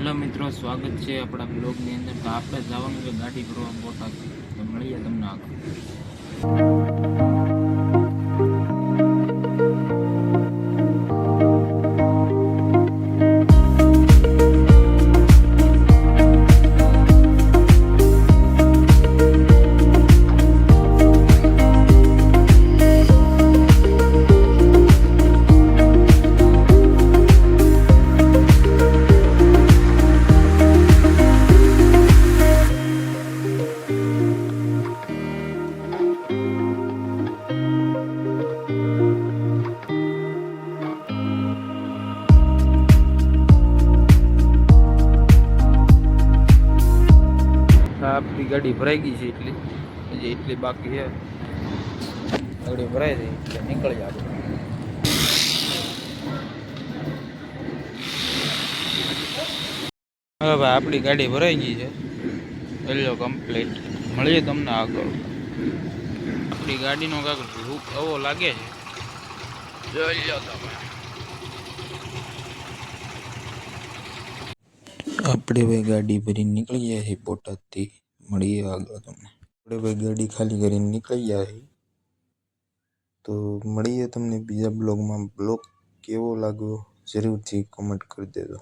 Hello મિત્રો, સ્વાગત છે આપણા બ્લોગની અંદર। તો આપણે જવાનું છે ગાડી ભરવા બોટાદ। તો મળીએ તમને આગળ। આપણી ગાડી ભરાઈ ગઈ છે, એટલી બાકી છે। ગાડી ભરાઈ ગઈ એટલે નીકળી આપણે। હવે ભાઈ આપણી ગાડી ભરાઈ ગઈ છે, એલો કમ્પ્લીટ। મળીએ તમને આગળ। આપણી ગાડીનો કાંઈક લુક એવો લાગે છે, જોઈ લો તમે। આપણે ભાઈ ગાડી ભરીને નીકળી ગયા છીએ બોટાદથી। મળીએ આગળ તમને। આપણે ભાઈ ગાડી ખાલી કરીને નીકળી ગયા છીએ। તો મળીએ તમને બીજા બ્લોગમાં। બ્લોગ કેવો લાગ્યો જરૂરથી કમેન્ટ કરી દેજો।